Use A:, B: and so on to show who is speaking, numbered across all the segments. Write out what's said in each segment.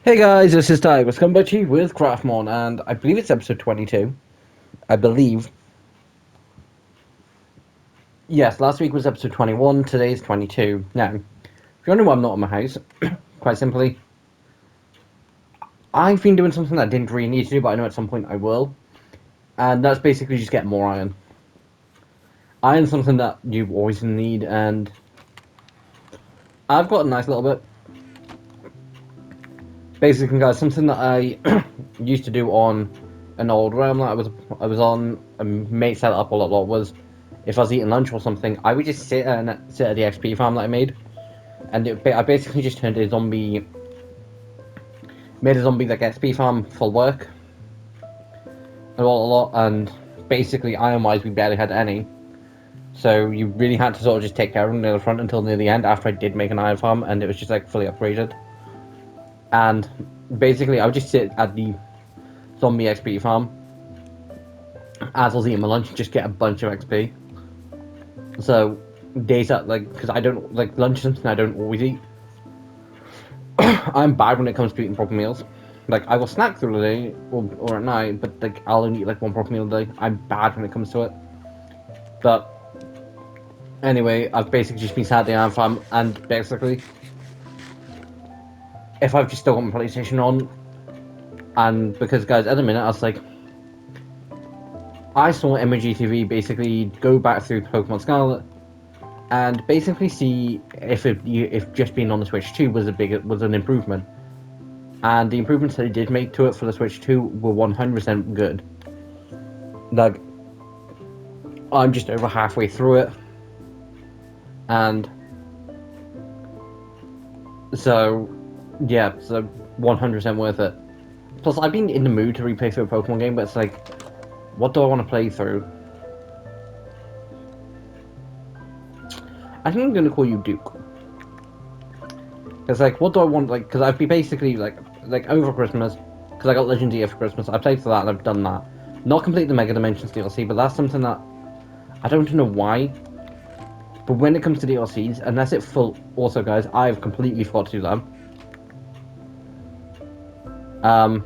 A: Hey guys, this is Ty. Let's come back to you with Craftymon, and I believe it's episode 22. I believe. Yes, last week was episode 21, today's 22. Now, if you're wondering why I'm not in my house, quite simply, I've been doing something that I didn't really need to do, but I know at some point I will. And that's basically just getting more iron. Iron's something that you always need, and I've got a nice little bit. Basically, guys, something that I used to do on an old realm that I was on, a mate set it up a lot was if I was eating lunch or something, I would just sit at the XP farm that I made, and I basically just made a zombie like XP farm full work, a lot, and basically iron wise we barely had any, so you really had to sort of just take care of them near the front until near the end after I did make an iron farm, and it was just like fully upgraded, and basically I would just sit at the zombie XP farm as I was eating my lunch, just get a bunch of XP. So days that because I don't like lunch is something I don't always eat. I'm bad when it comes to eating proper meals. Like I will snack through the day or at night, but like I'll only eat like one proper meal a day. I'm bad when it comes to it. But anyway, I've basically just been sat at the iron farm, and basically, if I've just still got my PlayStation on, and because guys, at the minute I was like, I saw MGTV basically go back through Pokemon Scarlet and basically see if just being on the Switch 2 was an improvement. And the improvements they did make to it for the Switch 2 were 100% good. Like, I'm just over halfway through it, and so yeah, so 100% worth it. Plus, I've been in the mood to replay through a Pokemon game, but it's like, what do I want to play through? I think I'm going to call you Duke. Because, like, what do I want? Like, because I've been basically, like over Christmas, because I got Legend Gear for Christmas, I played for that and I've done that. Not complete the Mega Dimensions DLC, but that's something that I don't know why. But when it comes to DLCs, unless it's full. Also, guys, I've completely forgot to do them. Um,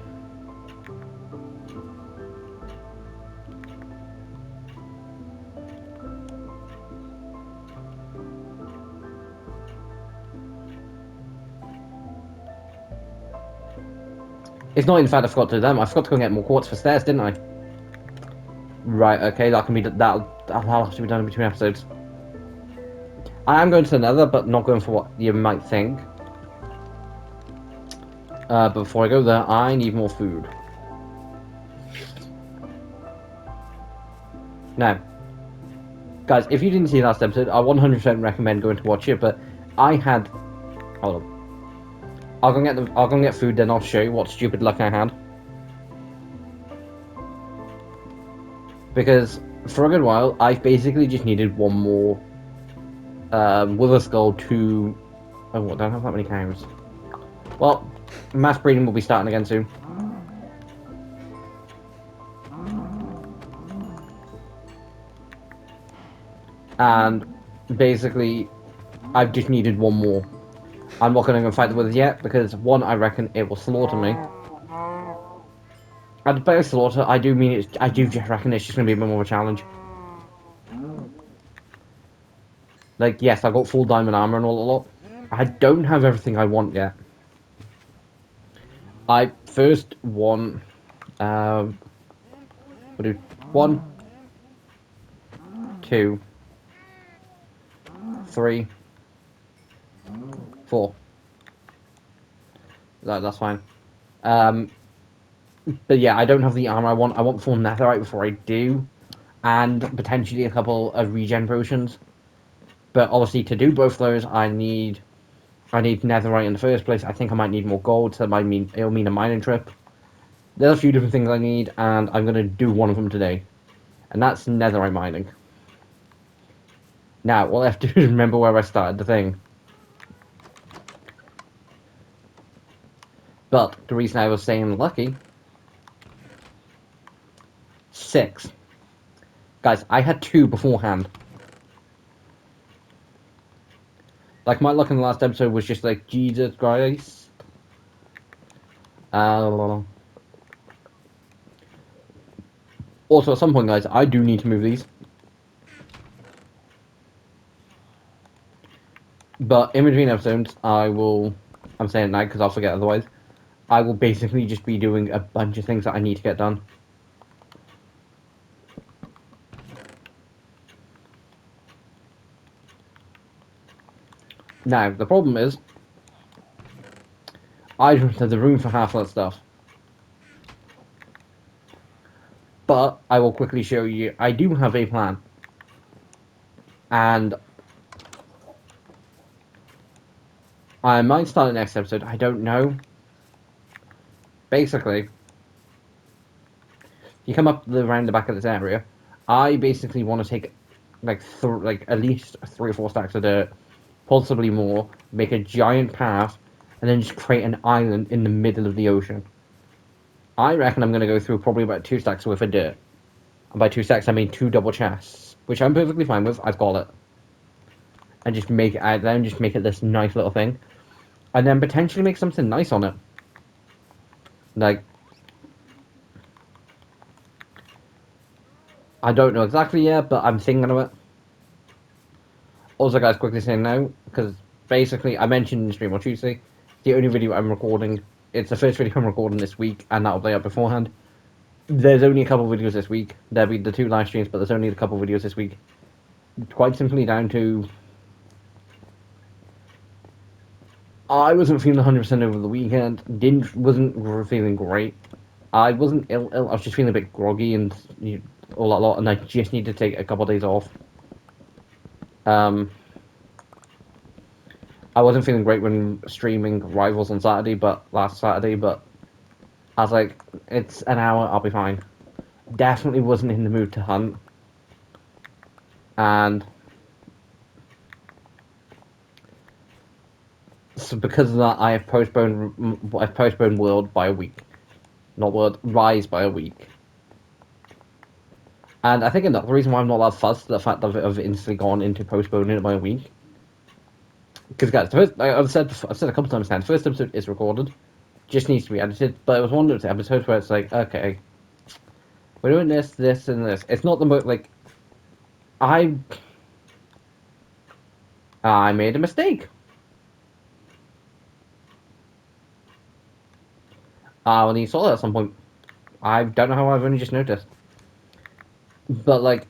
A: it's not in fact I forgot to do them. I forgot to go and get more quartz for stairs, didn't I? Right. Okay, that can be that'll have to be done in between episodes. I am going to the Nether, but not going for what you might think. But before I go there, I need more food. Now, guys, if you didn't see last episode, I 100% recommend going to watch it. But I had, hold on, I'll go and get food, then I'll show you what stupid luck I had. Because for a good while, I basically just needed one more Wither Skull to. Oh, I don't have that many cows. Well, mass breeding will be starting again soon. And basically, I've just needed one more. I'm not going to go fight the Withers yet because one, I reckon it will slaughter me. And by slaughter, I do mean it. I do just reckon it's just going to be a bit more of a challenge. Like, yes, I got full diamond armor and all a lot. I don't have everything I want yet. I first want. We'll do 1, 2, 3, 4. That's fine. But yeah, I don't have the armor I want. I want full netherite before I do, and potentially a couple of regen potions. But obviously, to do both those, I need netherite in the first place. I think I might need more gold, so it'll mean a mining trip. There's a few different things I need, and I'm gonna do one of them today, and that's netherite mining. Now, all I have to do is remember where I started the thing. But the reason I was saying lucky, 6. Guys, I had 2 beforehand. Like, my luck in the last episode was just like, Jesus Christ. Uh, Also, at some point, guys, I do need to move these. But in between episodes, I will. I'm saying that because I'll forget otherwise. I will basically just be doing a bunch of things that I need to get done. Now, the problem is, I don't have the room for half that stuff. But I will quickly show you, I do have a plan. And I might start the next episode, I don't know. Basically, you come up around the back of this area. I basically want to take like at least 3 or 4 stacks of dirt, possibly more, make a giant path, and then just create an island in the middle of the ocean. I reckon I'm going to go through probably about 2 stacks worth of dirt. And by 2 stacks, I mean 2 double chests, which I'm perfectly fine with. I've got it, and just make it. Then just make it this nice little thing, and then potentially make something nice on it. Like, I don't know exactly yet, but I'm thinking of it. Also, guys, quickly saying now, because basically I mentioned in the stream on Tuesday, the only video I'm recording, it's the first video I'm recording this week, and that'll play up beforehand. There's only a couple of videos this week. There'll be the 2 live streams, but there's only a couple of videos this week. Quite simply down to I wasn't feeling 100% over the weekend. Wasn't feeling great. I wasn't ill. I was just feeling a bit groggy and all that lot, and I just need to take a couple of days off. Um, I wasn't feeling great when streaming Rivals on Saturday, but last Saturday, but I was like, it's an hour, I'll be fine. Definitely wasn't in the mood to hunt, and so because of that, I've postponed World by a week, not World Rise by a week. And I think another reason why I'm not that fussed the fact that I've instantly gone into postponing it by a week. Because guys, the first, like I've said a couple times now, the first episode is recorded, just needs to be edited. But it was one of those episodes where it's like, okay, we're doing this, this, and this. It's not the most like I I made a mistake. When you saw that at some point, I don't know how I've only just noticed. But like,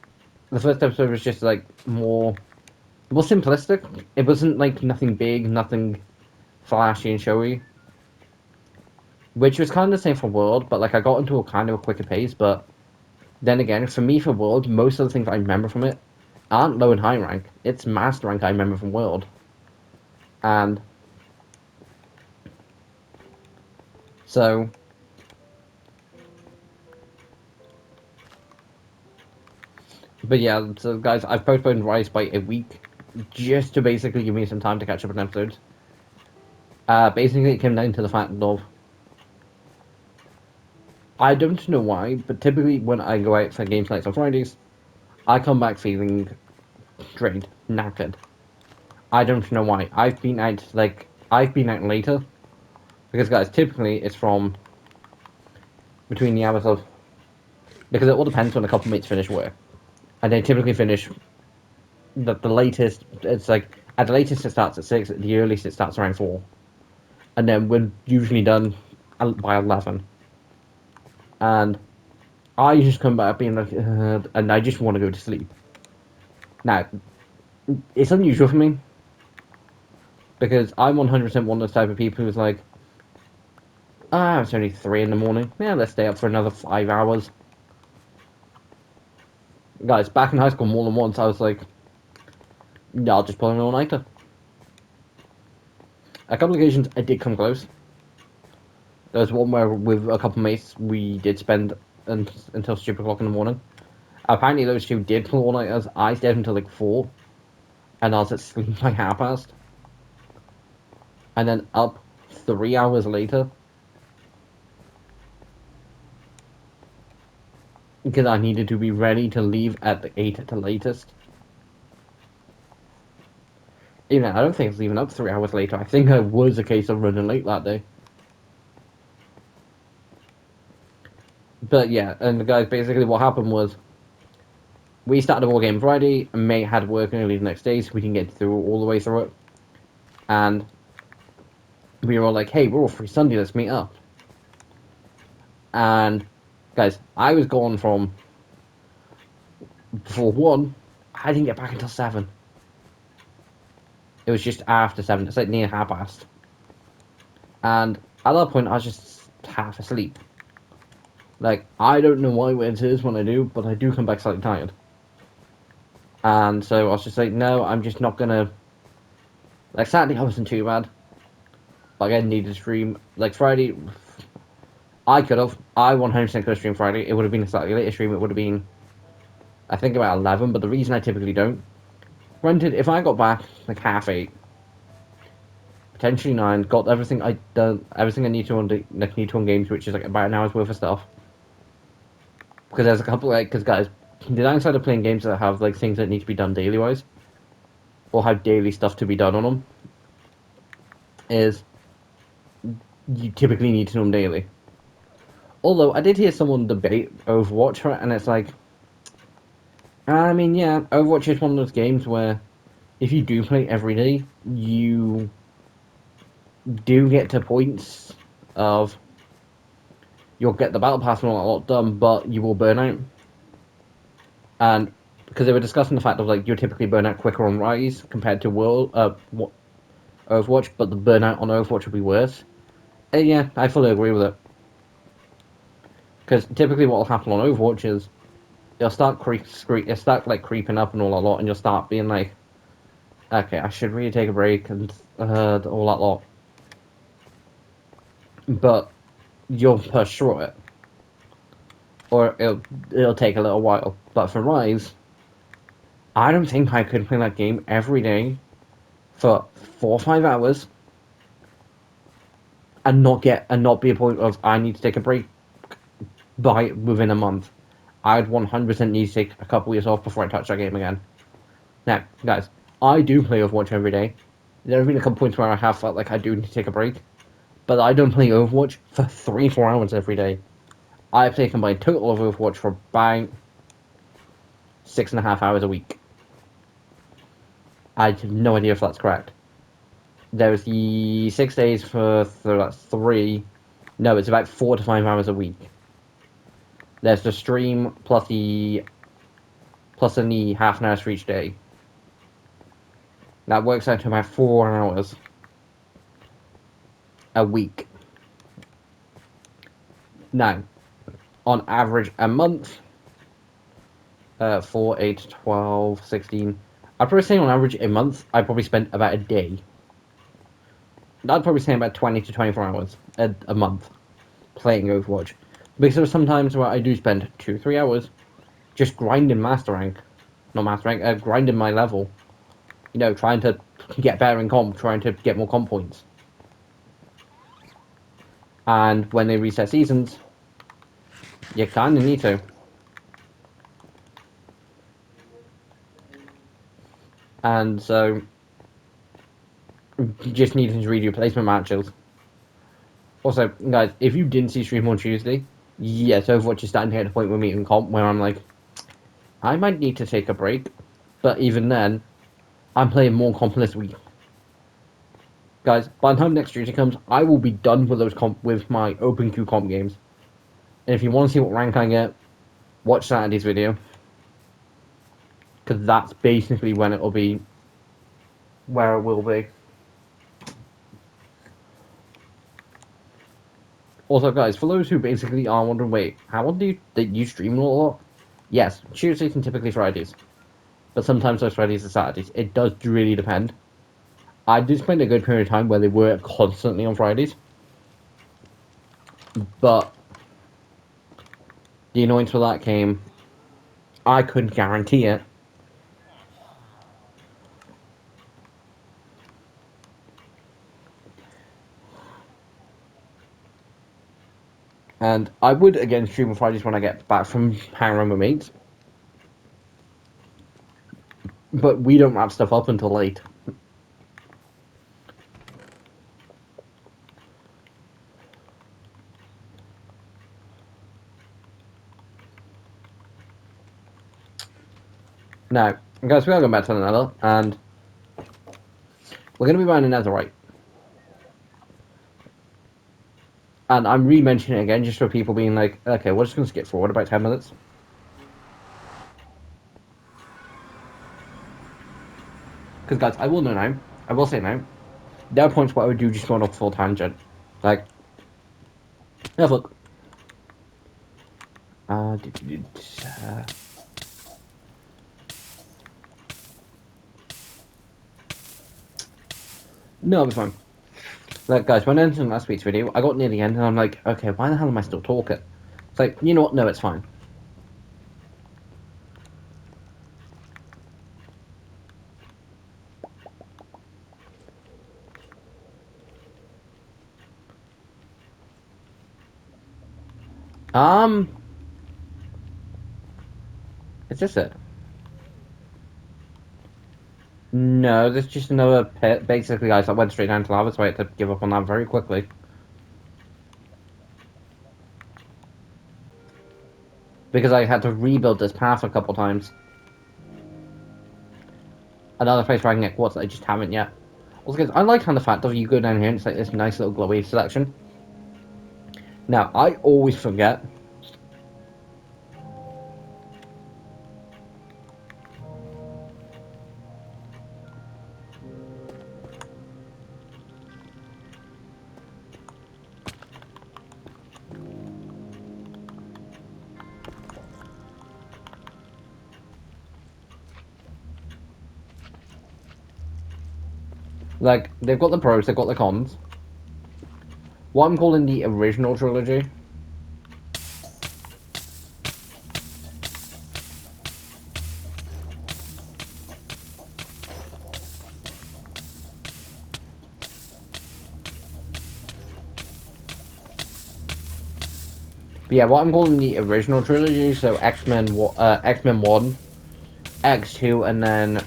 A: the first episode was just like more simplistic. It wasn't like nothing big, nothing flashy and showy. Which was kind of the same for World, but like I got into a kind of a quicker pace. But then again, for me for World, most of the things I remember from it aren't low and high rank. It's master rank I remember from World, and so. But yeah, so guys, I've postponed Rise by a week just to basically give me some time to catch up on episodes. Basically, it came down to the fact of I don't know why, but typically when I go out for games nights on Fridays, I come back feeling drained, knackered. I don't know why. I've been out later because guys, typically it's from between the hours of because it all depends when a couple mates finish work, and they typically finish the latest. It's like at the latest it starts at 6. At the earliest it starts around 4, and then we're usually done by 11. And I just come back being like, and I just want to go to sleep. Now, it's unusual for me because I'm 100% one of those type of people who's like, it's only 3 in the morning. Yeah, let's stay up for another 5 hours. Guys, back in high school, more than once, I was like, yeah, I'll just pull an all-nighter. A couple of occasions, I did come close. There was one where, with a couple of mates, we did spend until stupid o'clock in the morning. Apparently, those two did pull all-nighters. I stayed until like 4, and I was at sleep by 1:30. And then up 3 hours later because I needed to be ready to leave at the 8 at the latest. Even I don't think I was leaving up 3 hours later. I think I was a case of running late that day. But yeah, and the guys, basically what happened was we started a war game Friday, and mate had work early the next day, so we didn't get through all the way through it. And we were all like, "Hey, we're all free Sunday. Let's meet up." And guys, I was gone from before 1. I didn't get back until 7. It was just after 7. It's like near half past. And at that point, I was just half asleep. Like, I don't know why it is when I do, but I do come back slightly tired. And so I was just like, no, I'm just not gonna. Like, Saturday, I wasn't too bad. Like, I needed to stream. Like, Friday, I could have. I 100% could have streamed Friday. It would have been a slightly later stream. It would have been, I think, about 11. But the reason I typically don't. Granted, if I got back, like, half 8, potentially 9, got everything I done, everything I need to on games, which is like about an hour's worth of stuff. Because there's a couple, like, because guys, the downside of playing games that have like things that need to be done daily wise, or have daily stuff to be done on them, is you typically need to know them daily. Although I did hear someone debate Overwatch, right, and it's like, I mean, yeah, Overwatch is one of those games where if you do play every day, you do get to points of you'll get the battle pass and all that lot done, but you will burn out. And because they were discussing the fact of like you typically burn out quicker on Rise compared to Overwatch, but the burnout on Overwatch would be worse. Yeah, I fully agree with it. Because typically what will happen on Overwatch is you'll you'll start like creeping up and all that lot, and you'll start being like, okay, I should really take a break and all that lot. But you'll push through it, or it'll take a little while. But for Rise, I don't think I could play that game every day for 4 or 5 hours and not be a point of I need to take a break by within a month. I'd 100% need to take a couple years off before I touch that game again. Now, guys, I do play Overwatch every day. There have been a couple points where I have felt like I do need to take a break, but I don't play Overwatch for 3 or 4 hours every day. I've taken my total of Overwatch for about 6.5 hours a week. I have no idea if that's correct. There's the 6 days for that's 3. No, it's about 4 to 5 hours a week. There's the stream plus the half an hour for each day. That works out to about 4 hours a week. Now, on average, a month, 4, 8, 12, 16. I'd probably say on average a month, I probably spent about a day. I'd probably say about 20 to 24 hours a month playing Overwatch. Because there are some times where I do spend 2, 3 hours just grinding Master Rank. Not Master Rank, grinding my level. You know, trying to get better in comp, trying to get more comp points. And when they reset seasons, you kind of need to. And so, you just need to read your placement matches. Also, guys, if you didn't see stream on Tuesday, yes, Overwatch is starting to hit a point with me in comp where I'm like, I might need to take a break. But even then, I'm playing more comp this week. Guys, by the time next Tuesday comes, I will be done with those comp with my open queue comp games. And if you want to see what rank I get, watch Saturday's video. Because that's basically when it will be where it will be. Also, guys, for those who basically are wondering, wait, how often do you stream a lot? Yes, Tuesdays and typically Fridays. But sometimes those Fridays and Saturdays. It does really depend. I did spend a good period of time where they were constantly on Fridays. But the annoyance for that came, I couldn't guarantee it. And I would again stream on Fridays when I get back from hanging around with mates. But we don't wrap stuff up until late. Now, guys, we are going back to the nether, and we're going to be mining netherite. And I'm re-mentioning it again just for people being like, okay, we're just going to skip forward about 10 minutes. Because, guys, I will know now. I will say now. There are points where I would do just going off full tangent. Like, have a look. Uh, no, it'll be fine. Like, guys, when I ended last week's video, I got near the end and I'm like, okay, why the hell am I still talking? It's like, you know what? No, it's fine. Um, is this it? No, there's just another pit. Basically, guys, I went straight down to lava, so I had to give up on that very quickly. Because I had to rebuild this path a couple times. Another place where I can get quartz that I just haven't yet. Also, guys, I like how the fact that you go down here and it's like this nice little glowy selection. Now, I always forget. Like, they've got the pros, they've got the cons. What I'm calling the original trilogy. But yeah, what I'm calling the original trilogy, so X-Men 1, X2, and then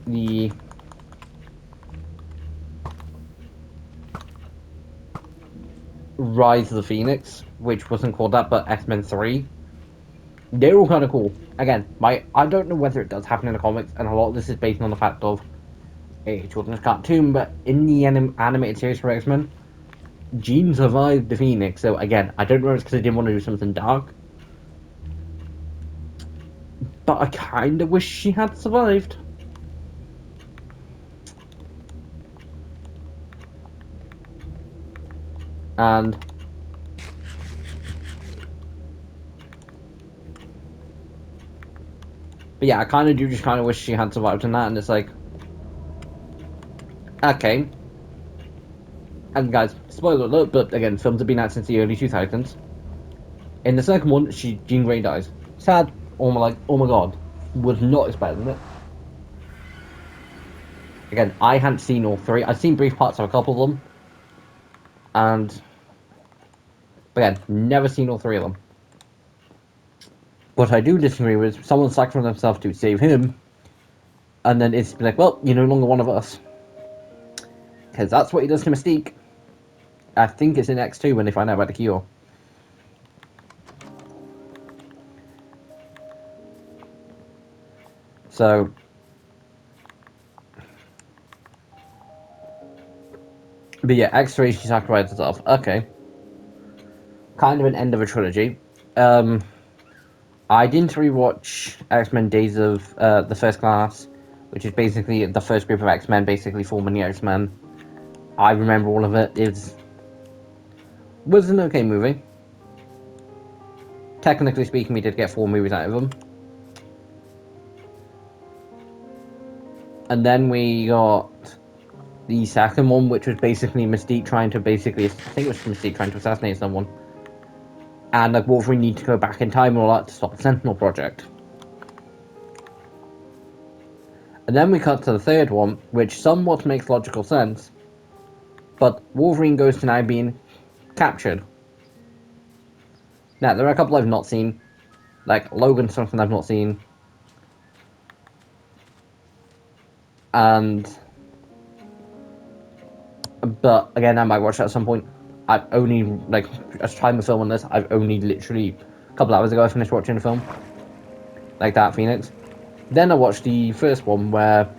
A: the Rise of the Phoenix, which wasn't called that, but X-Men 3. They're all kind of cool. Again, I don't know whether it does happen in the comics, and a lot of this is based on the fact of a children's cartoon, but in the animated series for X-Men, Jean survived the Phoenix, so again, I don't know if it's because they didn't want to do something dark, but I kind of wish she had survived. And but yeah, I kind of do just kind of wish she had survived in that, and it's like, okay. And guys, spoiler alert, but again, films have been out since the early 2000s. In the second one, Jean Grey dies. Sad. Oh my god. Was not expecting it. Again, I hadn't seen all three. I've seen brief parts of a couple of them. And, but again, never seen all three of them. What I do disagree with, someone sacrificed themselves to save him, and then it's like, well, you're no longer one of us. Because that's what he does to Mystique. I think it's in X2 when they find out about the cure. So, but yeah, X3, she sacrificed herself. Okay. Kind of an end of a trilogy. I didn't rewatch X-Men Days of the First Class, which is basically the first group of X-Men, basically forming the X-Men. I remember all of it. It was an okay movie. Technically speaking, we did get 4 movies out of them. And then we got the second one, which was basically Mystique trying to I think it was Mystique trying to assassinate someone. And like Wolverine need to go back in time and all that to stop the Sentinel Project. And then we cut to the third one, which somewhat makes logical sense. But Wolverine goes to now being captured. Now, there are a couple I've not seen. Like, Logan's something I've not seen. And... But, again, I might watch that at some point. I've only, like, as time of filming this, I've only literally... A couple hours ago I finished watching the film. Like that, Phoenix. Then I watched the first one where,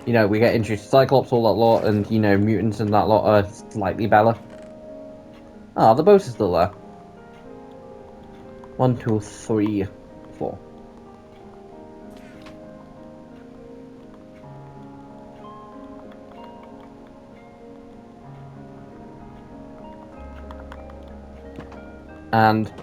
A: you know, we get introduced to Cyclops, all that lot, and, you know, mutants and that lot are slightly better. Ah, the boat is still there. 1, 2, 3, 4. And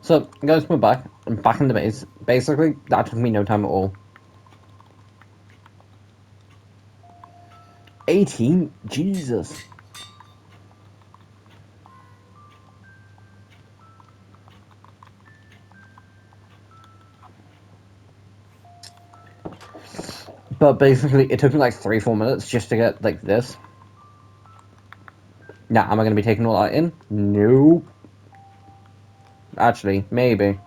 A: so, guys, we're back. I'm back in the base. Basically, that took me no time at all. 18? Jesus. But basically, it took me like 3-4 minutes just to get, like, this. Now, am I going to be taking all that in? Nope. Actually, maybe.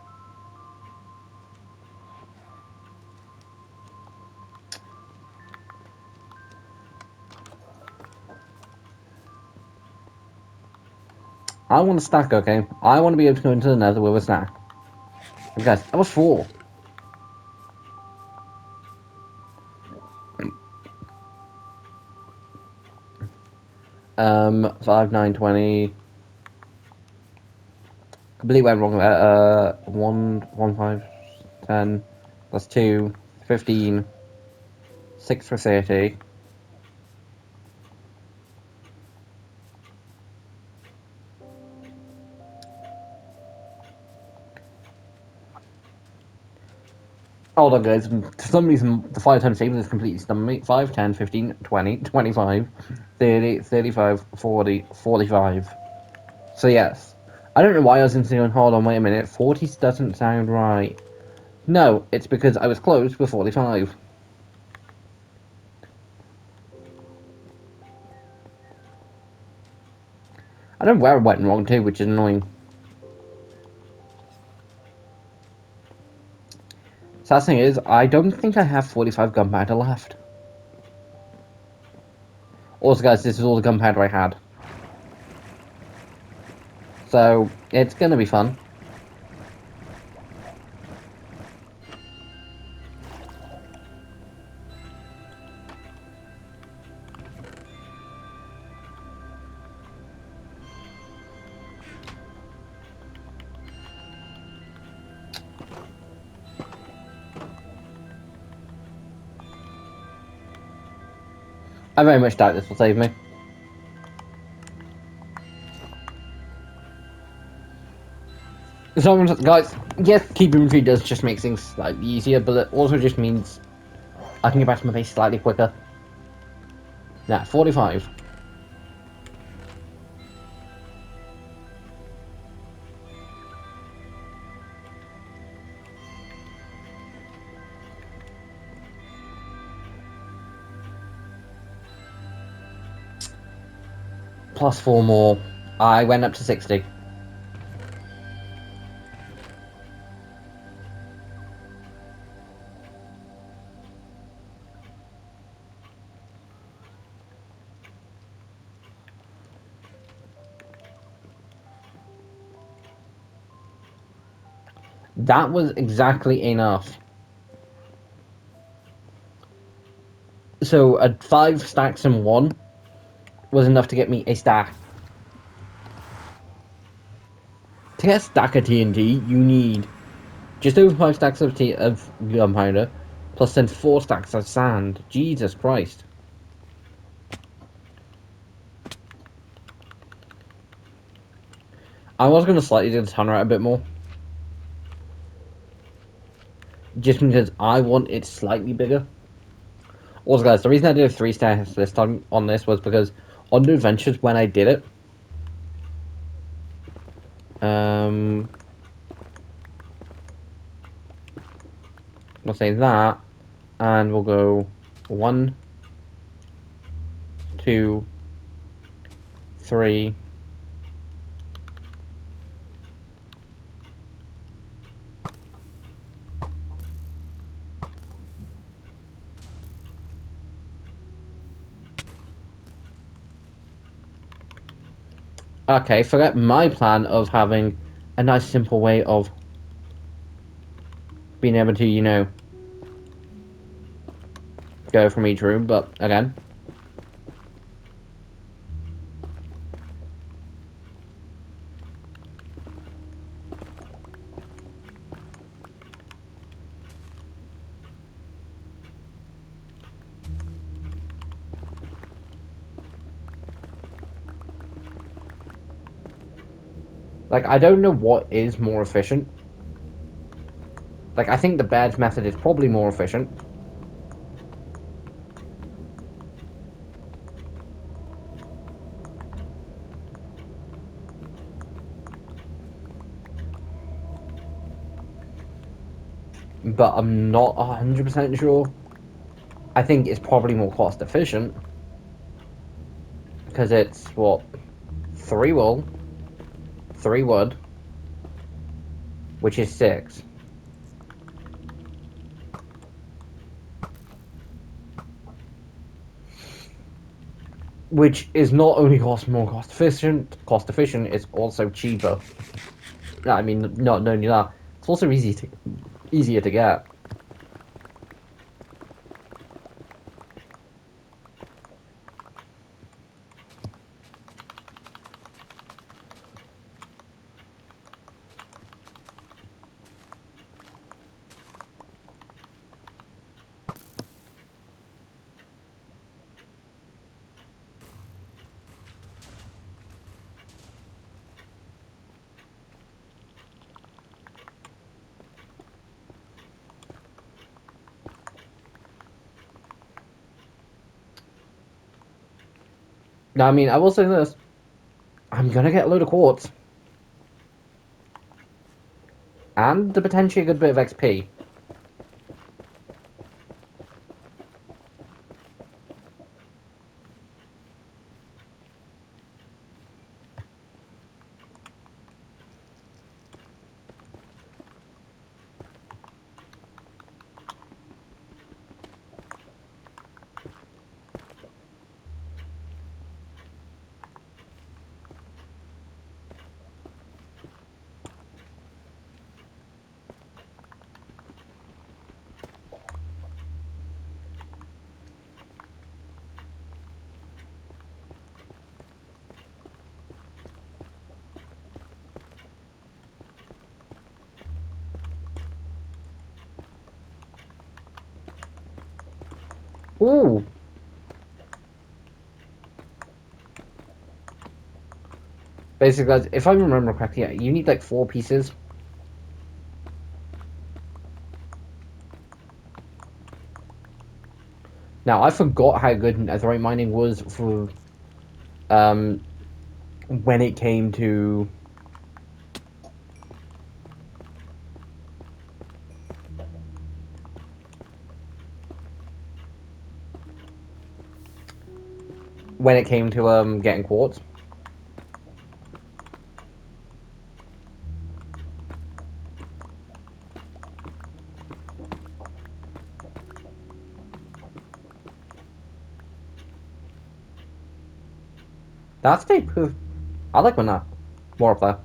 A: I want a stack, okay? I want to be able to go into the nether with a stack. And guys, that was 4. 5, 9, 20. Completely went wrong there. 1, 5, 10. That's 2. 15. 6 for 30. Hold on, guys. For some reason, the 5 times table is completely stumping me. 5, 10, 15, 20, 25, 30, 35, 40, 45. So, yes. I don't know why I was instantly on hold on. Wait a minute. 40 doesn't sound right. No, it's because I was close with 45. I don't know where I went wrong too, which is annoying. Sad thing is, I don't think I have 45 gunpowder left. Also, guys, this is all the gunpowder I had. So, it's gonna be fun. I very much doubt this will save me. So, guys, yes, keep inventory does just make things slightly easier, but it also just means I can get back to my base slightly quicker. Now, 45. Plus 4 more. I went up to 60. That was exactly enough. So, 5 stacks in 1 was enough to get me a stack. To get a stack of TNT, you need just over 5 stacks of gunpowder, plus then 4 stacks of sand. Jesus Christ. I was going to slightly do the timer out a bit more. Just because I want it slightly bigger. Also, guys, the reason I did 3 stacks this time on this was because on the adventures when I did it, we'll say that, and we'll go 1, 2, 3. Okay, forget my plan of having a nice simple way of being able to, go from each room, but again. Like, I don't know what is more efficient. Like, I think the badge method is probably more efficient. But I'm not 100% sure. I think it's probably more cost efficient. Because it's, what, 3 wool, 3 wood, which is 6. Which is not only more cost efficient, it's also cheaper. I mean, not only that, it's also easier to get. Now, I mean, I will say this. I'm gonna get a load of quartz. And potentially a good bit of XP. Ooh! Basically, guys, if I remember correctly, yeah, you need like 4 pieces. Now, I forgot how good netherite mining was for um when it came to getting quartz. That's pretty cool. I like when that more of that.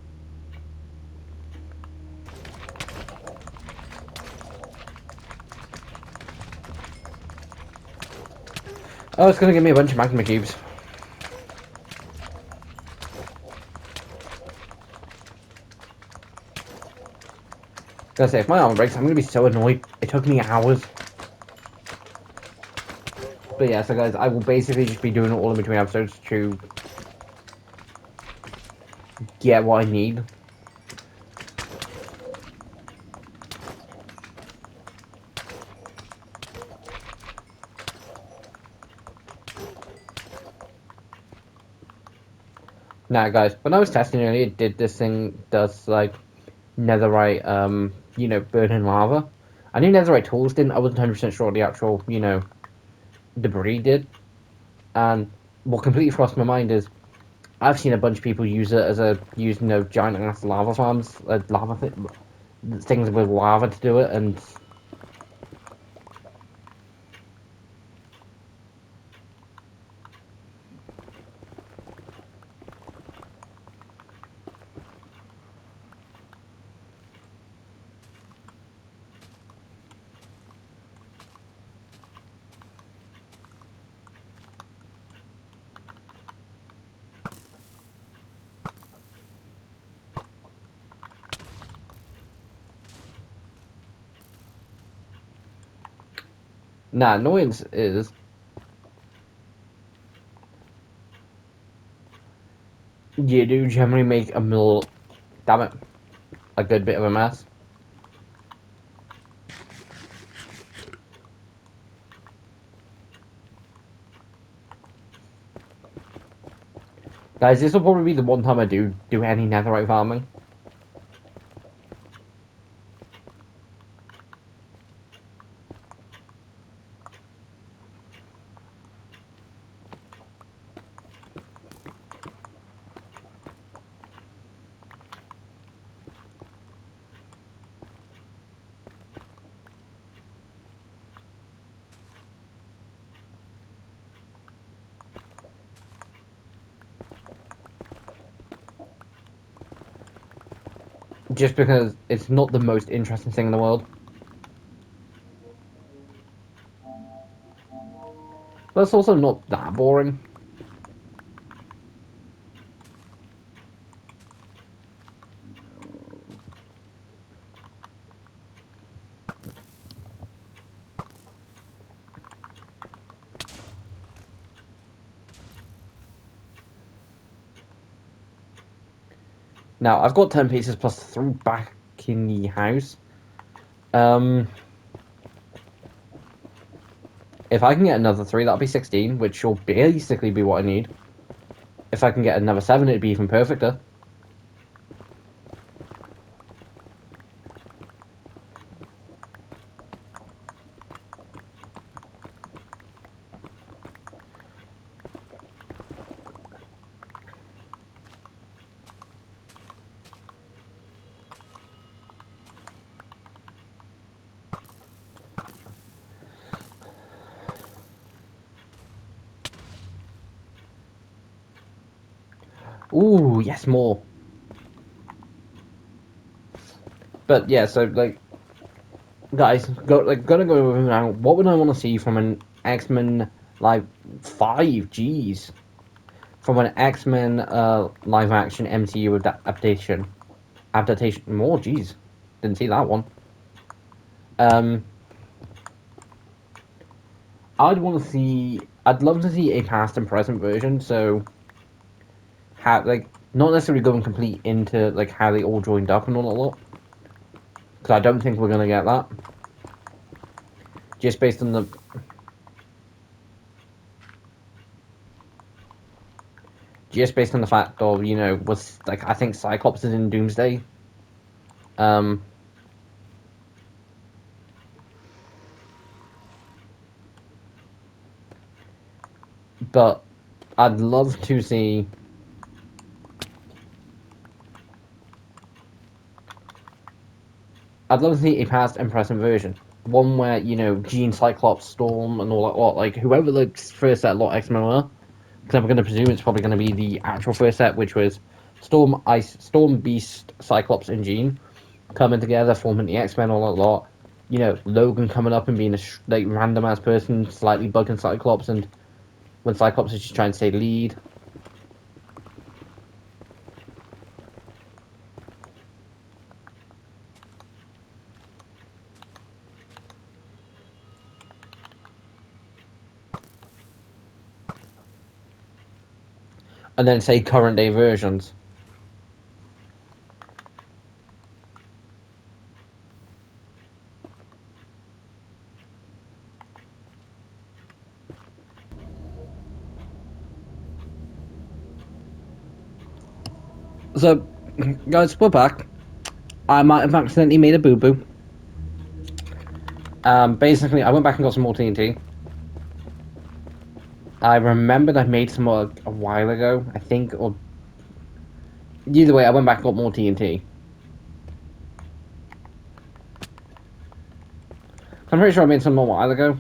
A: Oh, it's gonna give me a bunch of magma cubes. Gonna say, if my armor breaks, I'm gonna be so annoyed. It took me hours. But yeah, so guys, I will basically just be doing it all in between episodes to get what I need. Now, guys, when I was testing earlier, did this thing does like netherite, burning lava? I knew netherite tools didn't. I wasn't 100% sure what the actual, debris did. And what completely crossed my mind is I've seen a bunch of people use it as giant ass lava farms, things with lava to do it, and Nah, annoyance is you do generally make a mill. Damn it, a good bit of a mess. Guys, this will probably be the one time I do any netherite farming. Just because it's not the most interesting thing in the world. But it's also not that boring. Now, I've got 10 pieces plus 3 back in the house. If I can get another 3, that'll be 16, which will basically be what I need. If I can get another 7, it'd be even perfecter. Ooh, yes, more. But yeah, so like, guys, gonna go over now. What would I want to see from an X-Men live 5? Jeez, from an X-Men live action MCU adaptation. More, jeez, didn't see that one. Um, I'd want to see. I'd love to see a past and present version. So, how like not necessarily going complete into like how they all joined up and all that lot, because I don't think we're gonna get that. Just based on the fact of was like I think Cyclops is in Doomsday. Um, but I'd love to see. I'd love to see a past and present version. One where Jean, Cyclops, Storm, and all that lot. Like whoever the first set lot X Men were. Because I'm going to presume it's probably going to be the actual first set, which was Storm, Beast, Cyclops, and Jean coming together, forming the X Men, all that lot. Logan coming up and being a like random ass person, slightly bugging Cyclops, and when Cyclops is just trying to stay lead. And then say current day versions. So, guys, we're back. I might have accidentally made a boo boo. Basically, I went back and got some more TNT. I remembered I made some more a while ago, I think, or either way, I went back and got more TNT. I'm pretty sure I made some more a while ago.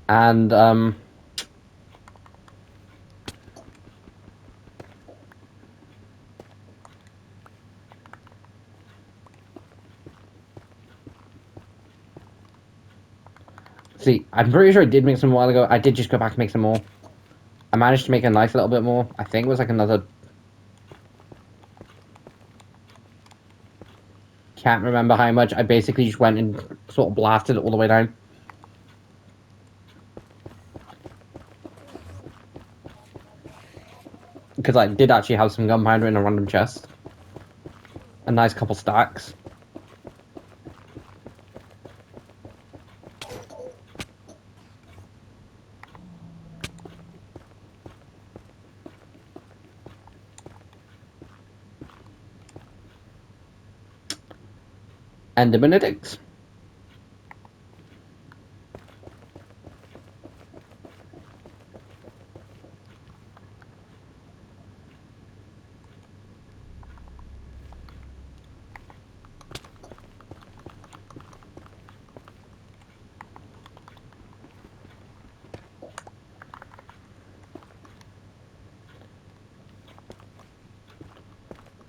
A: And, see, I'm pretty sure I did make some a while ago. I did just go back and make some more. I managed to make a nice little bit more. I think it was like another... Can't remember how much. I basically just went and sort of blasted it all the way down. Because I did actually have some gunpowder in a random chest. A nice couple stacks. And the Benedicts.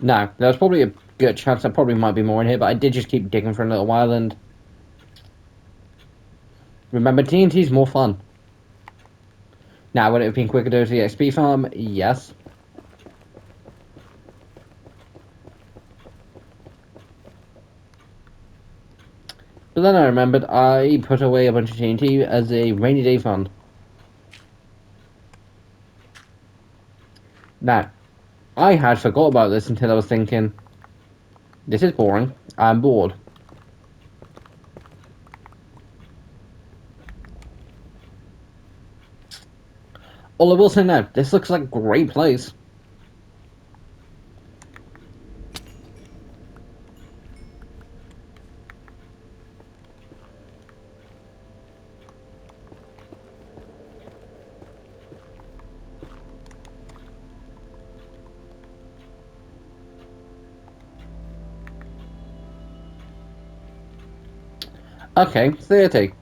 A: No, there's probably a good chance there probably might be more in here, but I did just keep digging for a little while, and remember, TNT's more fun. Now, would it have been quicker to go to the XP farm? Yes. But then I remembered I put away a bunch of TNT as a rainy day fund. Now, I had forgot about this until I was thinking, this is boring. I'm bored. All I will say now, this looks like a great place. Okay, 30.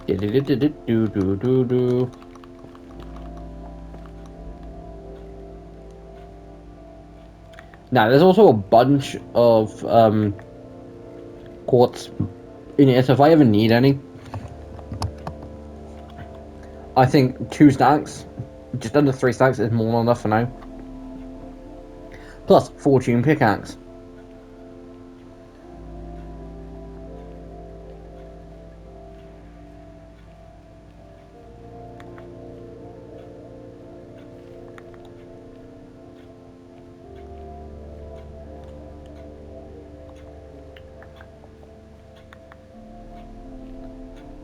A: Do. Now, there's also a bunch of quartz in here, so if I ever need any, I think 2 stacks, just under 3 stacks is more than enough for now. Plus, fortune pickaxe.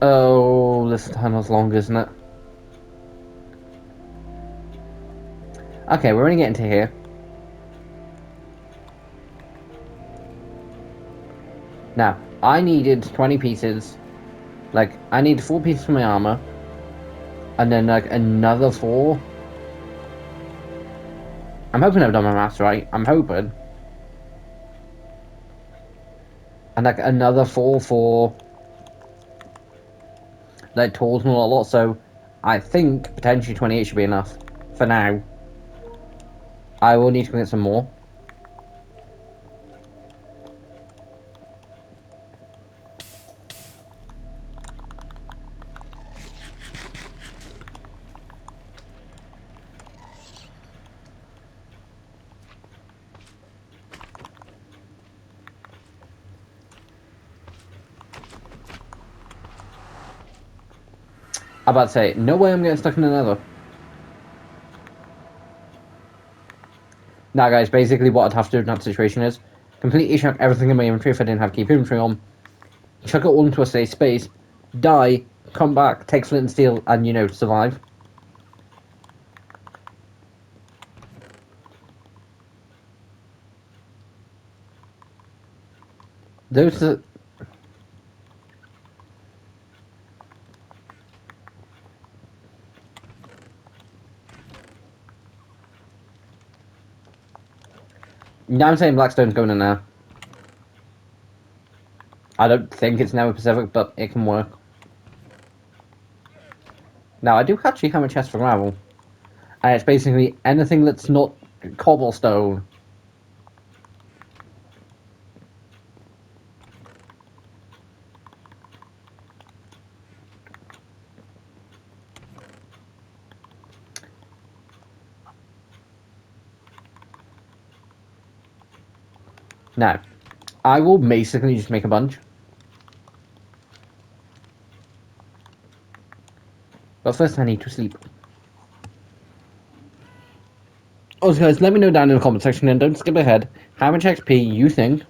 A: Oh, this tunnel's long, isn't it? Okay, we're only getting to here. Now, I needed 20 pieces. Like, I need 4 pieces for my armor. And then, like, another 4. I'm hoping I've done my maths right. I'm hoping. And, like, another 4 for, like, tools and a lot. So, I think potentially 28 should be enough. For now. I will need to get some more. I'm about to say, no way I'm getting stuck in another. Now, guys, basically what I'd have to do in that situation is completely chuck everything in my inventory if I didn't have keep inventory on, chuck it all into a safe space, die, come back, take flint and steel, and, you know, survive. Those are... Now I'm saying Blackstone's going in there. I don't think it's Never Pacific, but it can work. Now, I do actually have a chest for gravel. And it's basically anything that's not cobblestone. Now, I will basically just make a bunch. But first I need to sleep. Also guys, let me know down in the comment section and don't skip ahead how much XP you think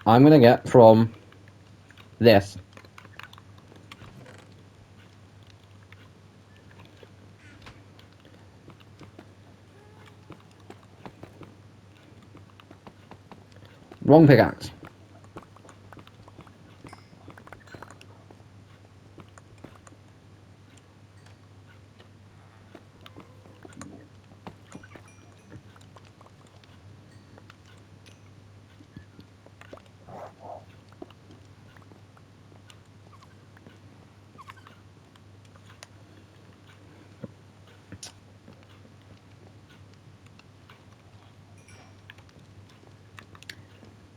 A: I'm gonna get from this. Wrong pickaxe.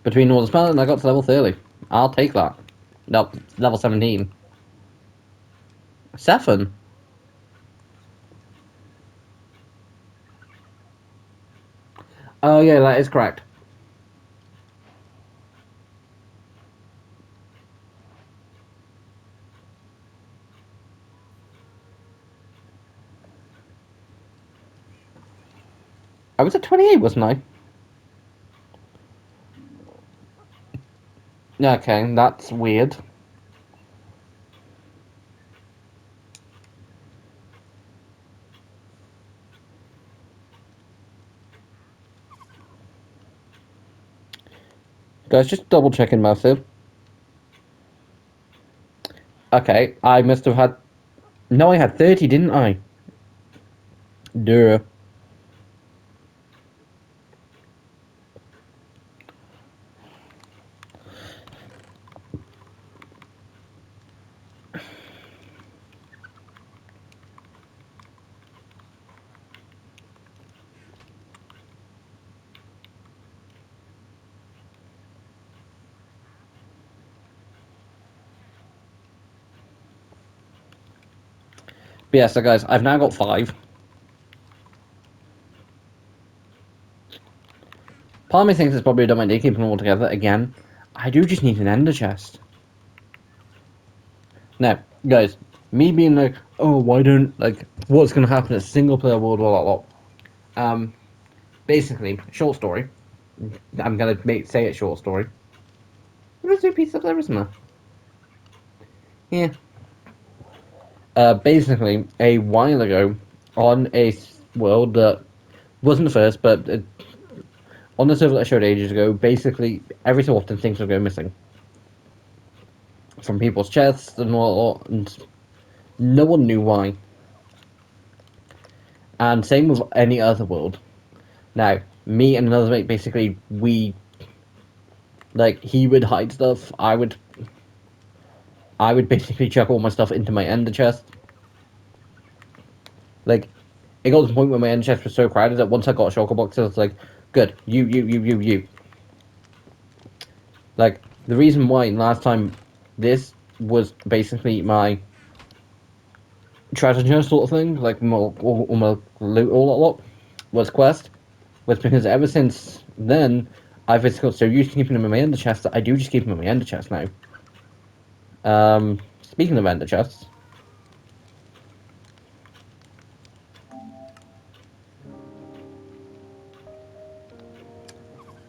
A: Between all the spell and I got to level 30. I'll take that. No, level 17. 7? Oh yeah, that is correct. I was at 28, wasn't I? Okay, that's weird. Guys, just double checking massive. Okay, I must have had... No, I had 30, didn't I? Duh. But yeah, so guys, I've now got 5. Part of me thinks it's probably a dumb idea keeping them all together. Again, I do just need an ender chest. Now, guys, me being like, oh, why don't, like, what's going to happen in a single player world, blah, blah, blah. Basically, short story. I'm going to say it short story. There's 2 pieces up there, isn't there? Yeah. Basically, a while ago, on a world that wasn't the first, but on the server that I showed ages ago, basically, every so often things would go missing. From people's chests and all, and no one knew why. And same with any other world. Now, me and another mate, basically, like, he would hide stuff, I would basically chuck all my stuff into my ender chest. Like, it got to the point where my ender chest was so crowded that once I got a shulker box, I was like, good, you. Like, the reason why last time this was basically my treasure chest sort of thing, like all my loot all that lot, was quest, was because ever since then, I've just got so used to keeping them in my ender chest that I do just keep them in my ender chest now. Speaking of ender chests,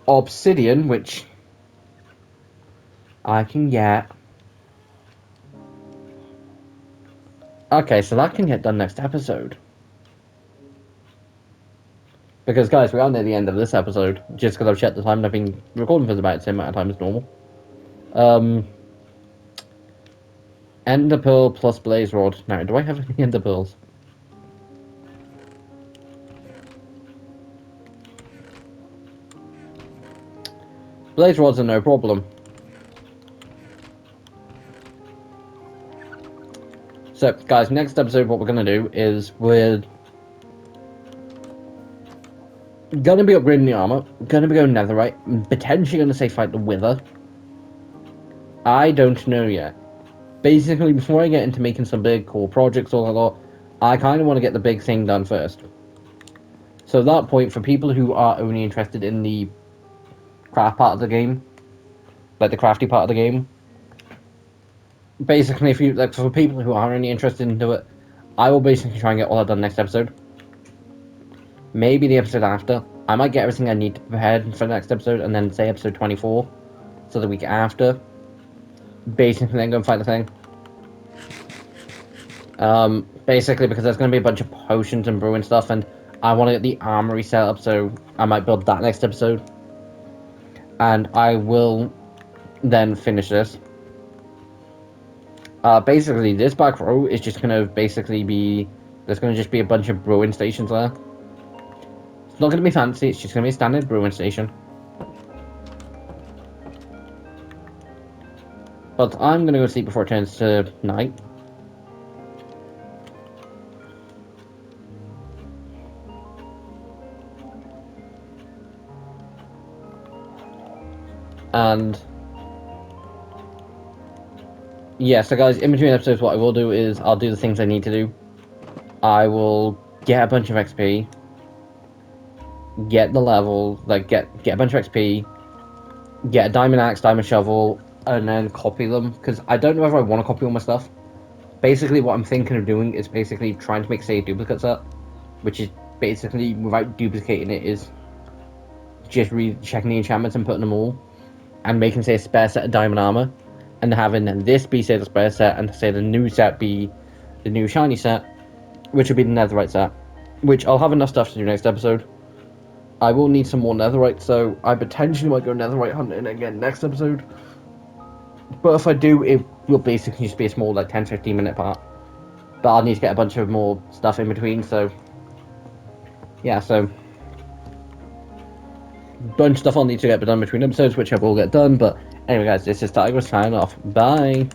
A: obsidian, which I can get. Okay, so that can get done next episode. Because, guys, we are near the end of this episode, just because I've checked the time and I've been recording for about the same amount of time as normal. Ender Pearl plus Blaze Rod. Now, do I have any Ender Pearls? Blaze Rods are no problem. So, guys, next episode, what we're going to do is we're going to be upgrading the armor, going to be going netherite, potentially going to say fight the Wither. I don't know yet. Basically, before I get into making some big cool projects or a lot, I kind of want to get the big thing done first. So at that point, for people who are only interested in the craft part of the game, like the crafty part of the game, basically, if you like, for people who aren't really interested into it, I will basically try and get all that done next episode. Maybe the episode after. I might get everything I need to prepare for the next episode, and then say episode 24, so the week after. Basically, then go and fight the thing. Basically, because there's going to be a bunch of potions and brewing stuff, and I want to get the armory set up, so I might build that next episode. And I will then finish this. Basically, this back row is just going to basically be... There's going to just be a bunch of brewing stations there. It's not going to be fancy, it's just going to be a standard brewing station. But I'm going to go sleep before it turns to night. And yeah, so guys, in between episodes, what I will do is I'll do the things I need to do. I will get a bunch of XP, get the level, like get a bunch of XP, get a diamond axe, diamond shovel, and then copy them, because I don't know if I want to copy all my stuff. Basically, what I'm thinking of doing is basically trying to make, say, a duplicate set, which is basically, without duplicating it, is just checking the enchantments and putting them all, and making, say, a spare set of diamond armor, and having this be, say, the spare set, and say the new set be the new shiny set, which would be the netherite set, which I'll have enough stuff to do next episode. I will need some more netherite, so I potentially might go netherite hunting again next episode. But if I do, it will basically just be a small, like, 10-15 minute part. But I'll need to get a bunch of more stuff in between, so... Yeah, so... Bunch of stuff I'll need to get done between episodes, which I will get done, but... Anyway, guys, this is Tiger signing off. Bye!